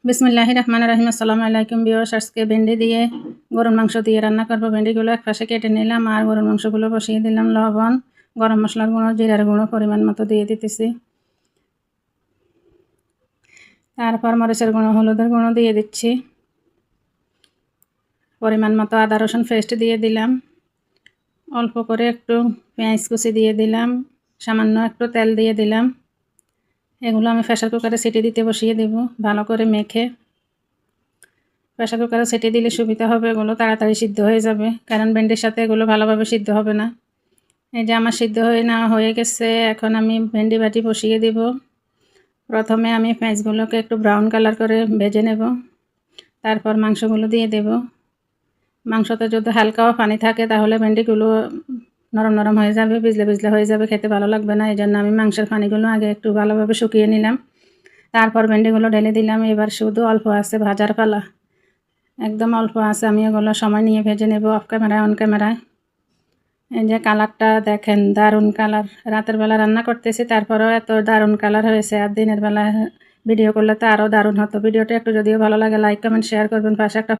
বিসমিল্লাহির রহমানির রহিম। আসসালামু আলাইকুম ভিউয়ার্স। আজকে ভেন্ডি দিয়ে গরুর মাংস দিয়ে রান্না করব। ভেন্ডিগুলো এক পাশে কেটে নিলাম আর গরুর মাংসগুলো বসিয়ে দিলাম। লবণ, গরম মশলার গুঁড়ো, জিরার গুঁড়ো পরিমাণ মতো দিয়ে দিতেছি। তারপর মরিচের গুঁড়ো, হলুদের গুঁড়ো দিয়ে দিচ্ছি। পরিমাণ মতো আদা রসুন পেস্ট দিয়ে দিলাম। অল্প করে একটু পেঁয়াজ কুচি দিয়ে দিলাম। সামান্য একটু তেল দিয়ে দিলাম। এগুলো আমি প্রেসার কুকারে সিটি দিতে বসিয়ে দেব। ভালো করে মেখে প্রেসার কুকারে সিটি দিলে সুবিধা হবে, এগুলো তাড়াতাড়ি সিদ্ধ হয়ে যাবে, কারণ ভেন্ডির সাথে এগুলো ভালোভাবে সিদ্ধ হবে না। এই যে আমার সিদ্ধ হয়ে গেছে। এখন আমি ভেন্ডি বাটি বসিয়ে দেব। প্রথমে আমি পেঁয়াজগুলোকে একটু ব্রাউন কালার করে ভেজে নেব, তারপর মাংসগুলো দিয়ে দেব। মাংসতে যদি হালকাও পানি থাকে তাহলে ভেন্ডিগুলো নরম নরম হয়ে যাবে, ভিজলে ভিজলে হয়ে যাবে, খেতে ভালো লাগবে না। এই জন্য আমি মাংসের পানিগুলো আগে একটু ভালোভাবে শুকিয়ে নিলাম, তারপর ভেন্ডিগুলো ঢেলে দিলাম। এবার শুধু অল্প আছে ভাজার পালা, একদম অল্প আছে। আমি এগুলো সময় নিয়ে ভেজে নেব, অফ ক্যামেরায় অন ক্যামেরায়। এই যে কালারটা দেখেন, দারুণ কালার। রাতের বেলা রান্না করতেছি, তারপরেও এত দারুণ কালার হয়েছে। আর দিনের বেলা ভিডিও করলে তো আরও দারুণ হতো। ভিডিওটা একটু যদিও ভালো লাগে লাইক কমেন্ট শেয়ার করবেন, পাশে একটা